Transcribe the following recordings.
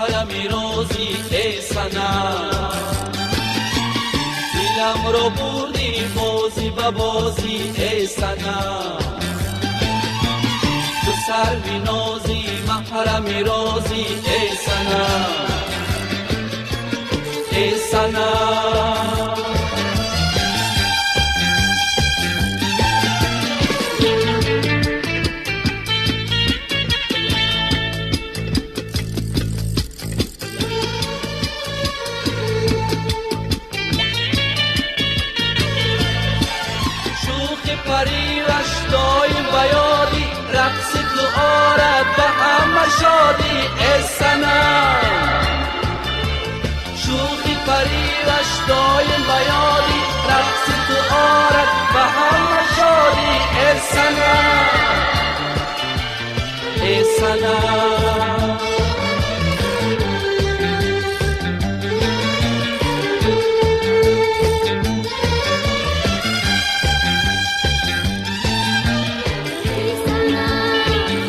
محرم روزی ای صنم، دلم رو بردی بازی به بازی ای صنم، تو سر نازی محرم روزی ای صنم، ای صنم. پریوش دایم بیادی، رقص تو آرد به همه شادی ای صنم، شوخی پریوش دایم بیادی، رقص تو آرد به همه شادی ای صنم، ای صنم.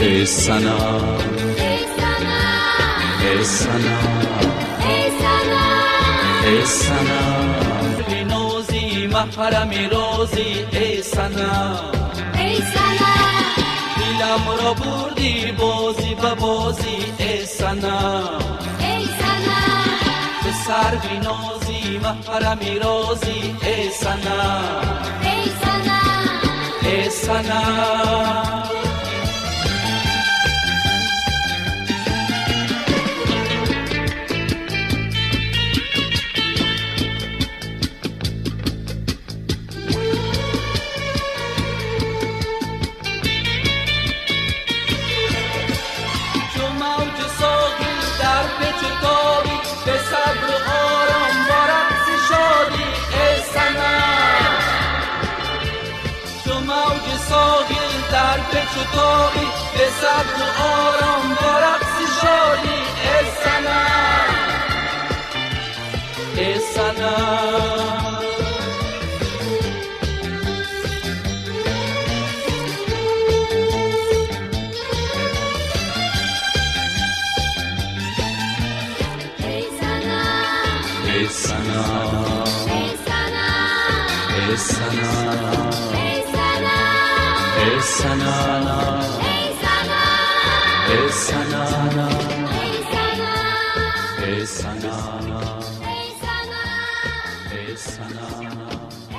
ای صنم، ای صنم، ای صنم، بنازی محرم روزی ای صنم، ای صنم، دلم را بردی بازی به بازی ای صنم، ای صنم، به سر بنازی محرم روزی ای صنم، ای صنم، ای صنم. به صبر و آرام با رقص شادی ای صنم، چو موج ساحل در پیچ و تابی، به صبر و آرام با رقص شادی ای صنم، ای صنم. ای صنم، ای صنم، ای صنم، ای صنم، ای صنم، ای صنم.